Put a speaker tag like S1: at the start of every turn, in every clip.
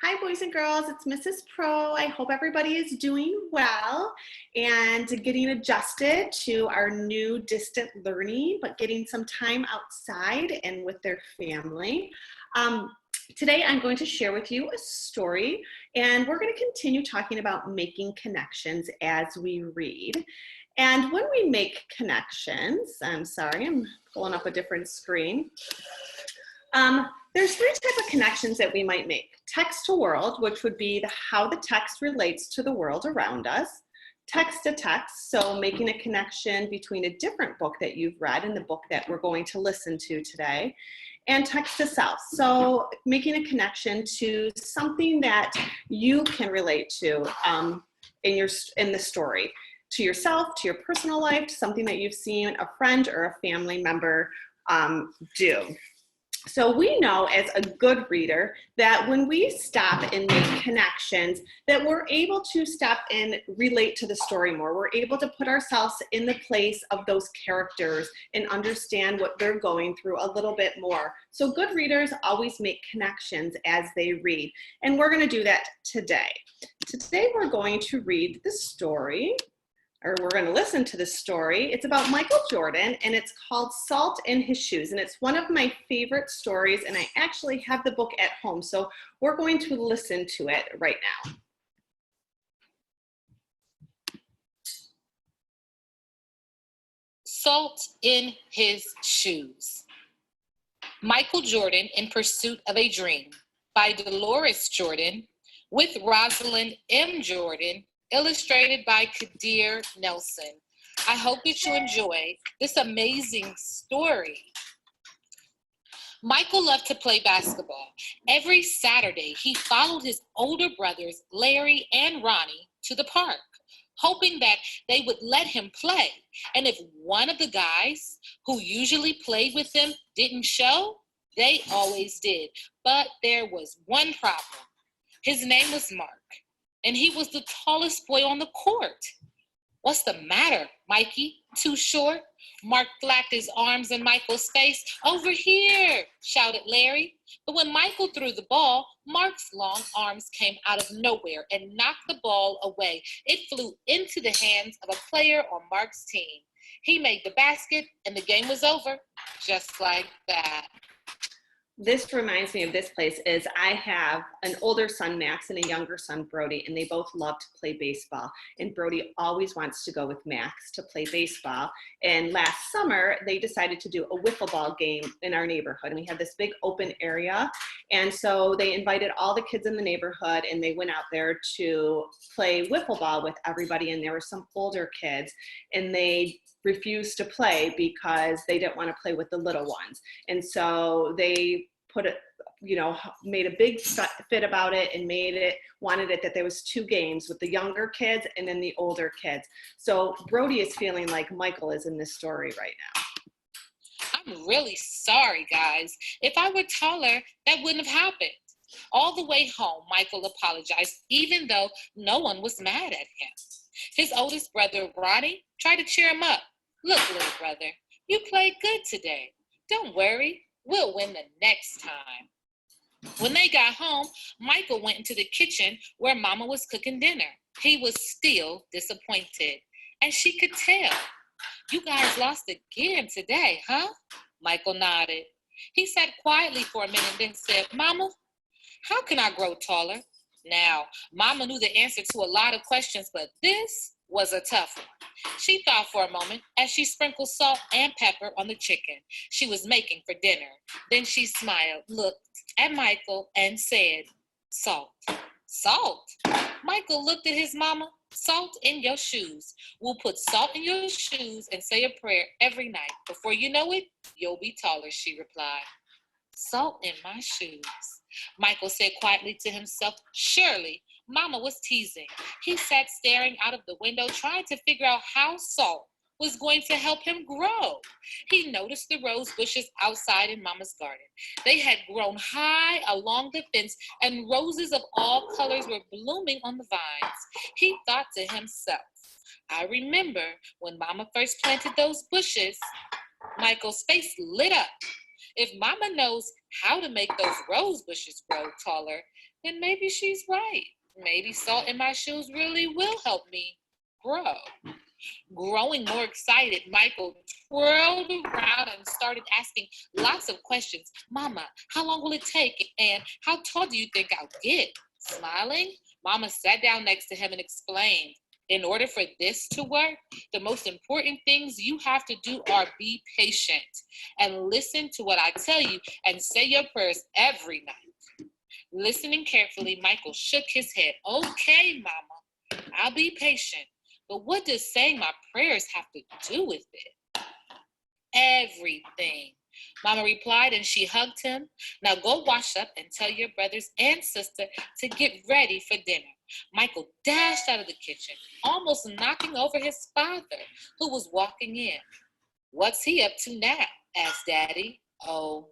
S1: Hi, boys and girls. It's Mrs. Pro. I hope everybody is doing well and getting adjusted to our new distant learning, but getting some time outside and with their family. Today, I'm going to share with you a story, and we're going to continue talking about making connections as we read. And when we make connections, I'm sorry, I'm pulling up a different screen. There's three types of connections that we might make. Text to world, which would be how the text relates to the world around us. Text to text, so making a connection between a different book that you've read and the book that we're going to listen to today. And text to self, so making a connection to something that you can relate to in the story, to yourself, to your personal life, to something that you've seen a friend or a family member do. So we know as a good reader that when we stop and make connections, that we're able to stop and relate to the story more. We're able to put ourselves in the place of those characters and understand what they're going through a little bit more. So good readers always make connections as they read. And we're going to do that today. Today we're going to read the story, or we're going to listen to the story. It's about Michael Jordan, and it's called Salt in His Shoes, and it's one of my favorite stories, and I actually have the book at home, so we're going to listen to it right now.
S2: Salt in His Shoes. Michael Jordan in Pursuit of a Dream by Dolores Jordan with Rosalind M. Jordan, illustrated by Kadir Nelson. I hope that you enjoy this amazing story. Michael loved to play basketball. Every Saturday, he followed his older brothers, Larry and Ronnie, to the park, hoping that they would let him play. And if one of the guys who usually played with him didn't show, they always did. But there was one problem. His name was Mark, and he was the tallest boy on the court. "What's the matter, Mikey? Too short?" Mark flapped his arms in Michael's face. "Over here," shouted Larry. But when Michael threw the ball, Mark's long arms came out of nowhere and knocked the ball away. It flew into the hands of a player on Mark's team. He made the basket, and the game was over, just like that.
S1: This reminds me of this place is I have an older son, Max, and a younger son, Brody, and they both love to play baseball. And Brody always wants to go with Max to play baseball. And last summer, they decided to do a wiffle ball game in our neighborhood. And we had this big open area. And so they invited all the kids in the neighborhood, and they went out there to play wiffle ball with everybody. And there were some older kids, and they refused to play because they didn't want to play with the little ones. And so they made a big fit about it and wanted it that there was two games with the younger kids and then the older kids. So Brody is feeling like Michael is in this story right now.
S2: "I'm really sorry, guys. If I were taller, that wouldn't have happened." All the way home, Michael apologized, even though no one was mad at him. His oldest brother, Ronnie, tried to cheer him up. "Look, little brother, you played good today. Don't worry, we'll win the next time." When they got home, Michael went into the kitchen where Mama was cooking dinner. He was still disappointed, and she could tell. "You guys lost again today, huh?" Michael nodded. He sat quietly for a minute, then said, "Mama, how can I grow taller?" Now, Mama knew the answer to a lot of questions, but this was a tough one. She thought for a moment as she sprinkled salt and pepper on the chicken she was making for dinner. Then she smiled, looked at Michael, and said, "Salt." "Salt?" Michael looked at his mama. "Salt in your shoes. We'll put salt in your shoes and say a prayer every night. Before you know it, you'll be taller," she replied. "Salt in my shoes," Michael said quietly to himself. Surely Mama was teasing. He sat staring out of the window, trying to figure out how salt was going to help him grow. He noticed the rose bushes outside in Mama's garden. They had grown high along the fence, and roses of all colors were blooming on the vines. He thought to himself, "I remember when Mama first planted those bushes." Michael's face lit up. If Mama knows how to make those rose bushes grow taller, then maybe she's right. Maybe salt in my shoes really will help me grow. Growing more excited, Michael twirled around and started asking lots of questions. Mama, how long will it take? And how tall do you think I'll get? Smiling, Mama sat down next to him and explained, in order for this to work, the most important things you have to do are be patient and listen to what I tell you and say your prayers every night. Listening carefully, Michael shook his head. Okay, Mama, I'll be patient. But what does saying my prayers have to do with it? Everything, Mama replied, and she hugged him. Now go wash up and tell your brothers and sister to get ready for dinner. Michael dashed out of the kitchen, almost knocking over his father, who was walking in. What's he up to now? Asked Daddy. Oh,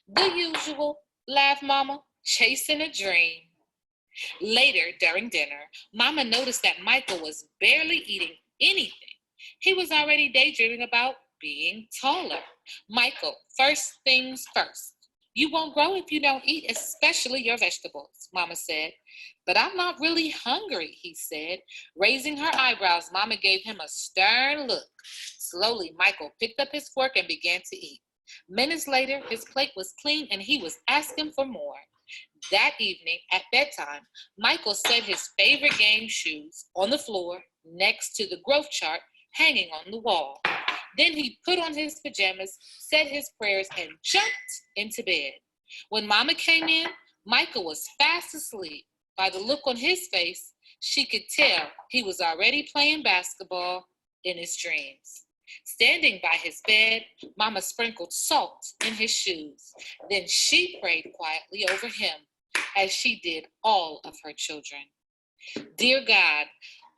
S2: the usual, laughed Mama, chasing a dream. Later, during dinner, Mama noticed that Michael was barely eating anything. He was already daydreaming about being taller. Michael, first things first. You won't grow if you don't eat, especially your vegetables, Mama said. But I'm not really hungry, he said. Raising her eyebrows, Mama gave him a stern look. Slowly, Michael picked up his fork and began to eat. Minutes later, his plate was clean and he was asking for more. That evening, at bedtime, Michael set his favorite game shoes on the floor next to the growth chart hanging on the wall. Then he put on his pajamas, said his prayers, and jumped into bed. When Mama came in, Michael was fast asleep. By the look on his face, she could tell he was already playing basketball in his dreams. Standing by his bed, Mama sprinkled salt in his shoes. Then she prayed quietly over him, as she did all of her children. Dear God,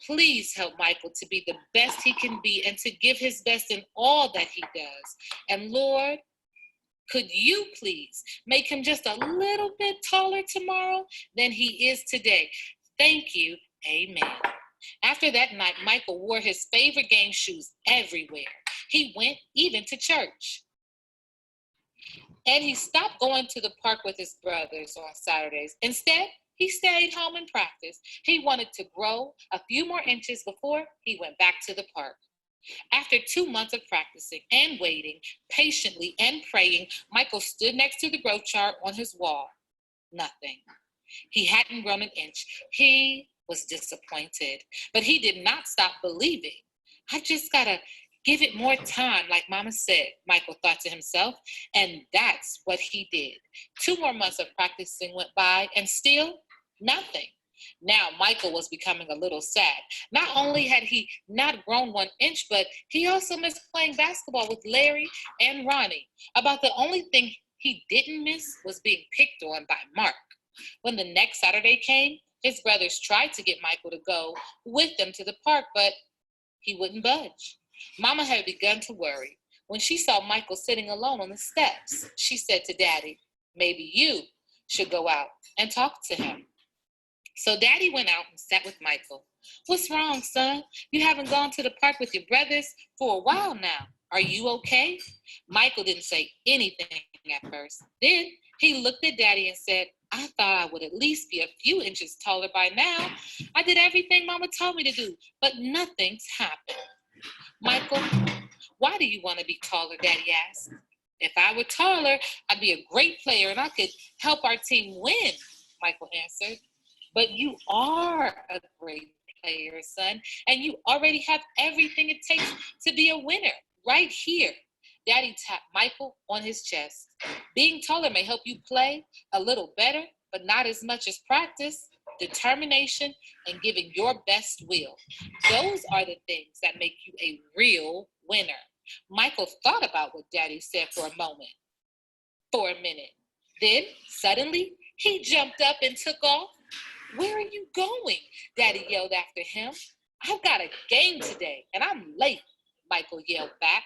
S2: please help Michael to be the best he can be and to give his best in all that he does. And Lord, could you please make him just a little bit taller tomorrow than he is today? Thank you. Amen. After that night, Michael wore his favorite game shoes everywhere. He went even to church. And he stopped going to the park with his brothers on Saturdays. Instead, he stayed home and practiced. He wanted to grow a few more inches before he went back to the park. After 2 months of practicing and waiting, patiently and praying, Michael stood next to the growth chart on his wall. Nothing. He hadn't grown an inch. He was disappointed, but he did not stop believing. I've just got to give it more time, like Mama said, Michael thought to himself, and that's what he did. 2 more months of practicing went by, and still nothing. Now Michael was becoming a little sad. Not only had he not grown 1 inch, but he also missed playing basketball with Larry and Ronnie. About the only thing he didn't miss was being picked on by Mark. When the next Saturday came, his brothers tried to get Michael to go with them to the park, but he wouldn't budge. Mama had begun to worry. When she saw Michael sitting alone on the steps, she said to Daddy, maybe you should go out and talk to him. So Daddy went out and sat with Michael. What's wrong, son? You haven't gone to the park with your brothers for a while now. Are you okay? Michael didn't say anything at first. Then he looked at Daddy and said, I thought I would at least be a few inches taller by now. I did everything Mama told me to do, but nothing's happened. Michael, why do you want to be taller? Daddy asked. If I were taller, I'd be a great player and I could help our team win, Michael answered. But you are a great player, son, and you already have everything it takes to be a winner right here. Daddy tapped Michael on his chest. Being taller may help you play a little better, but not as much as practice, determination, and giving your best will. Those are the things that make you a real winner. Michael thought about what Daddy said for a minute. Then, suddenly, he jumped up and took off. Where are you going? Daddy yelled after him. I've got a game today, and I'm late, Michael yelled back.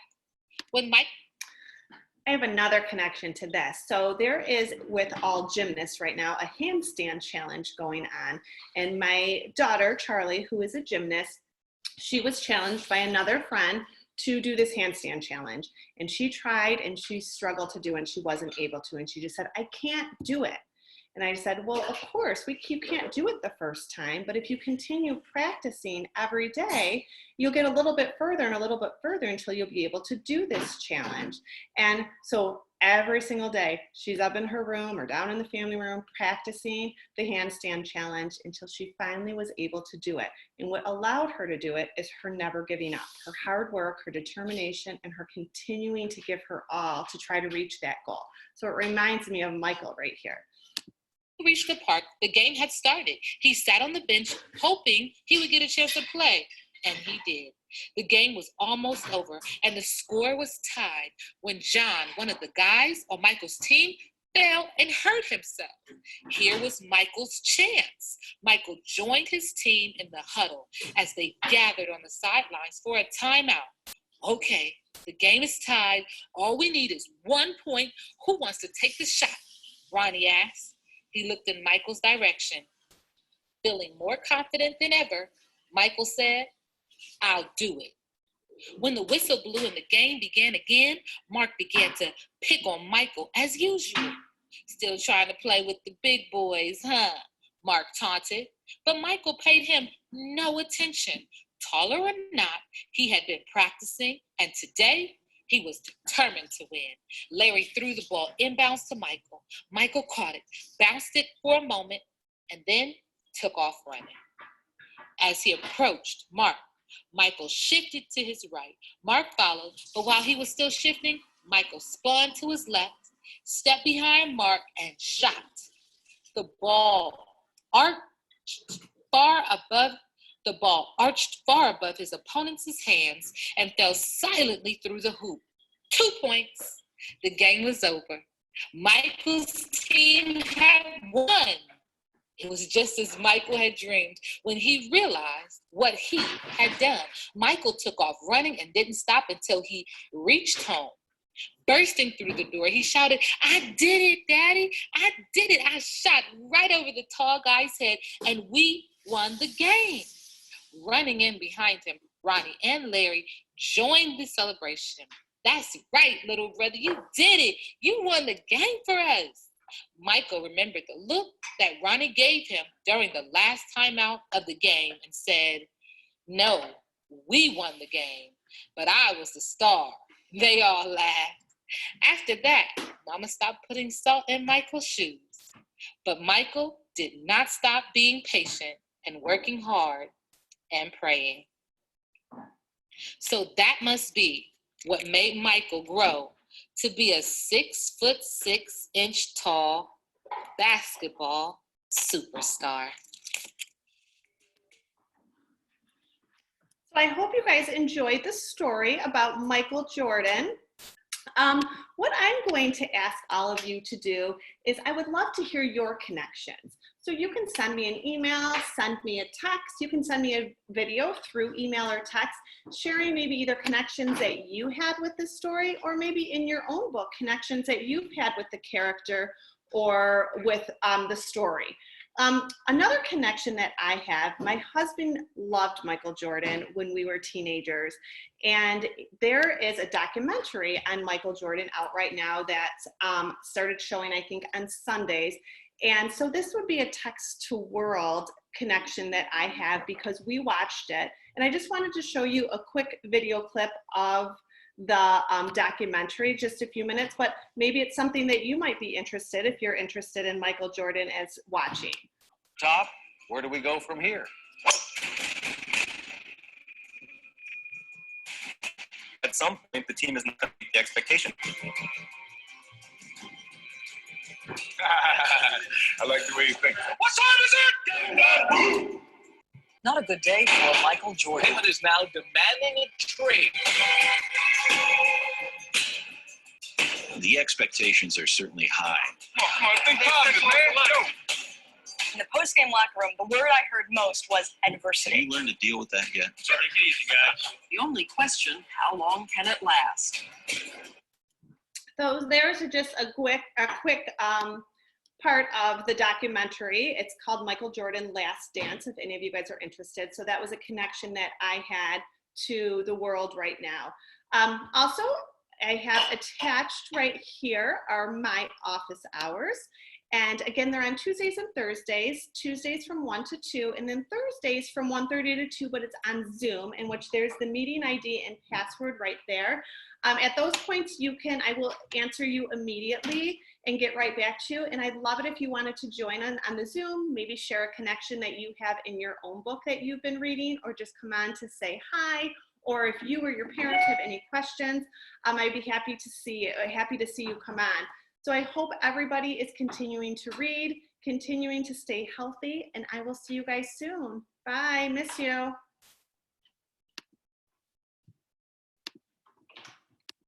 S1: I have another connection to this. So there is, with all gymnasts right now, a handstand challenge going on. And my daughter, Charlie, who is a gymnast, she was challenged by another friend to do this handstand challenge. And she tried and she struggled to do it and she wasn't able to. And she just said, I can't do it. And I said, well, of course, you can't do it the first time, but if you continue practicing every day, you'll get a little bit further and a little bit further until you'll be able to do this challenge. And so every single day, she's up in her room or down in the family room practicing the handstand challenge until she finally was able to do it. And what allowed her to do it is her never giving up, her hard work, her determination, and her continuing to give her all to try to reach that goal. So it reminds me of Michael right here.
S2: Reached the park, the game had started. He sat on the bench hoping he would get a chance to play, and he did. The game was almost over, and the score was tied when John, one of the guys on Michael's team, fell and hurt himself. Here was Michael's chance. Michael joined his team in the huddle as they gathered on the sidelines for a timeout. Okay, the game is tied. All we need is 1 point. Who wants to take the shot? Ronnie asked. He looked in Michael's direction. Feeling more confident than ever, Michael said, I'll do it. When the whistle blew and the game began again, Mark began to pick on Michael as usual. Still trying to play with the big boys, huh? Mark taunted. But Michael paid him no attention. Taller or not, he had been practicing, and today, he was determined to win. Larry threw the ball inbounds to Michael. Michael caught it, bounced it for a moment, and then took off running. As he approached Mark, Michael shifted to his right. Mark followed, but while he was still shifting, Michael spun to his left, stepped behind Mark, and shot. The ball arched far above his opponent's hands and fell silently through the hoop. 2 points. The game was over. Michael's team had won. It was just as Michael had dreamed when he realized what he had done. Michael took off running and didn't stop until he reached home. Bursting through the door, he shouted, I did it, Daddy. I did it. I shot right over the tall guy's head, and we won the game. Running in behind him, Ronnie and Larry joined the celebration. That's right, little brother. You did it. You won the game for us. Michael remembered the look that Ronnie gave him during the last timeout of the game and said, no, we won the game, but I was the star. They all laughed. After that, Mama stopped putting salt in Michael's shoes. But Michael did not stop being patient and working hard and praying. So that must be what made Michael grow to be a 6'6" tall basketball superstar.
S1: So I hope you guys enjoyed the story about Michael Jordan. What I'm going to ask all of you to do is I would love to hear your connections. So you can send me an email, send me a text, you can send me a video through email or text, sharing maybe either connections that you had with this story or maybe in your own book, connections that you've had with the character or with the story. Another connection that I have, my husband loved Michael Jordan when we were teenagers, and there is a documentary on Michael Jordan out right now that started showing, I think, on Sundays. And so this would be a text to world connection that I have because we watched it. And I just wanted to show you a quick video clip of the documentary, just a few minutes, but maybe it's something that you might be interested if you're interested in Michael Jordan as watching.
S3: Top, where do we go from here? At some point, the team is not going to meet the expectation.
S4: I like the way you think. What time is it?
S5: Not a good day for Michael Jordan.
S4: David is now demanding a trade.
S6: The expectations are certainly high.
S4: Come on, think positive, man.
S5: In the post-game locker room, the word I heard most was
S6: Have
S5: adversity.
S6: you learned to deal with that yet?
S4: Take it easy, guys.
S5: The only question, how long can it last?
S1: So there's just a quick part of the documentary. It's called Michael Jordan Last Dance, if any of you guys are interested. So that was a connection that I had to the world right now. Also, I have attached right here are my office hours. And again, they're on Tuesdays and Thursdays, Tuesdays from 1 to 2, and then Thursdays from 1:30 to 2, but it's on Zoom, in which there's the meeting ID and password right there. At those points, I will answer you immediately and get right back to you. And I'd love it if you wanted to join on the Zoom, maybe share a connection that you have in your own book that you've been reading, or just come on to say hi. Or if you or your parents have any questions, I'd be happy to see you come on. So I hope everybody is continuing to read, continuing to stay healthy, and I will see you guys soon. Bye, miss you.